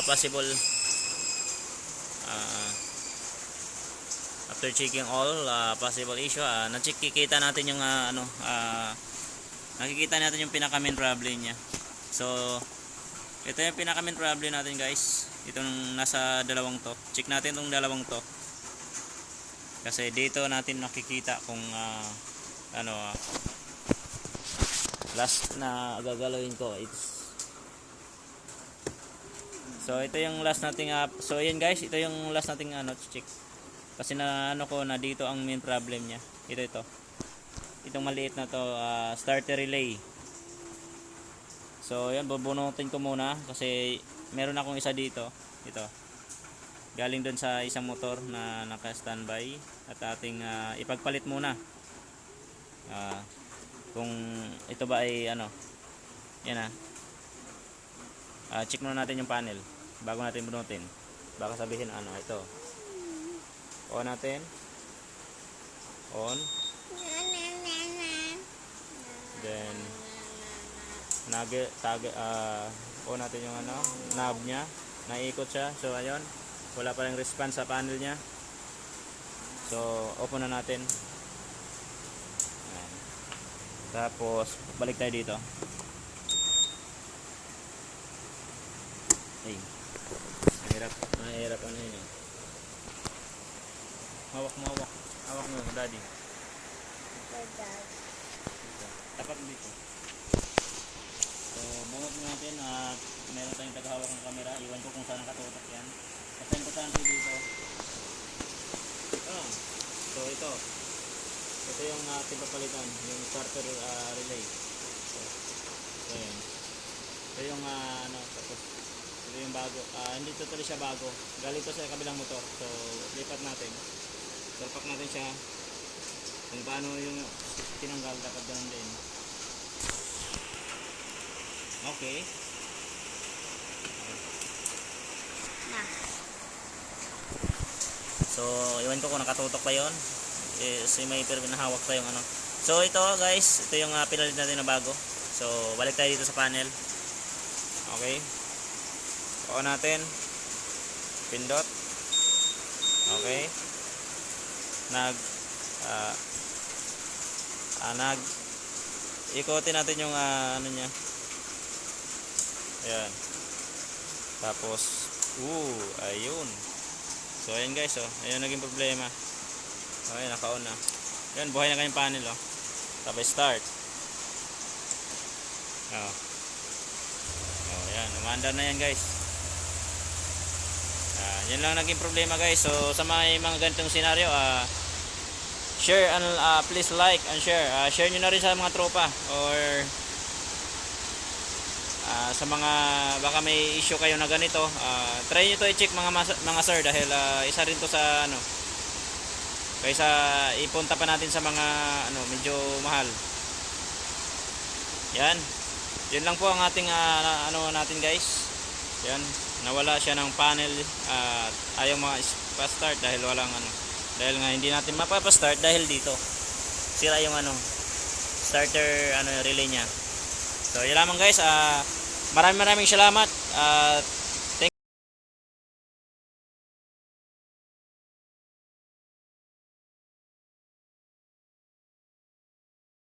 possible after checking all possible issue, nakikita natin yung nakikita natin yung pinaka main problem niya. So ito yung pinaka main problem natin guys, itong nasa dalawang to. Check natin itong dalawang to kasi dito natin nakikita kung last na gagalawin ko. So ito yung last nating so yun guys, ito yung last nating check. Kasi na ko na dito ang main problem niya. Ito. Itong maliit na to, starter relay. So yan, bubunutin ko muna kasi meron akong isa dito. Ito. Galing doon sa isang motor na naka-standby at ating ipagpalit muna. Kung ito ba ay yan check muna natin yung panel bago natin bunutin. Baka sabihin ito. On natin. On. Then on natin yung knob niya. Naiikot siya. So ayun, wala pa ring response sa panel niya. So open na natin. Ayan. Tapos balik tayo dito. Ay. Mahirap yun. Hawak mo daddy. Tapat dito. So bunot natin at meron tayong tagahawak ng camera. Iwan ko kung saan nakatutok yan. Kasi importante dito. So ito yung ating papalitan, yung starter relay. So ayan. Ito yung tapos ito yung bago. Hindi totally siya bago. Galing to sa kabilang motor. So lipat natin. Salpak natin siya. Kung paano yung tinanggal, dapat ganun din. Okay. So iwan ko kung nakatutok pa yun. So may pinahawak pa yung So ito guys, ito yung pinalit natin na bago. So balik tayo dito sa panel. Okay. On natin. Pindot. Okay. Ikotin natin yung niya. Ayan. Tapos ayun. So ayan guys, ayun naging problema. Okay, naka-on na. Ayan, buhay na kayong panel Tapos start. Ayan, umandar na yan guys. Yan lang naging problema guys. So sa mga ganitong senaryo, share and please like and share. Share nyo na rin sa mga tropa or sa mga baka may issue kayo na ganito. Try nyo to i-check mga sir dahil isa rin to sa kaysa ipunta pa natin sa mga medyo mahal. Yan. Yun lang po ang ating natin guys. Yan. Nawala siya ng panel at ayaw pa-start dahil walang dahil nga hindi natin mapapa-start dahil dito sira yung starter relay niya. So yun lamang guys, maraming salamat at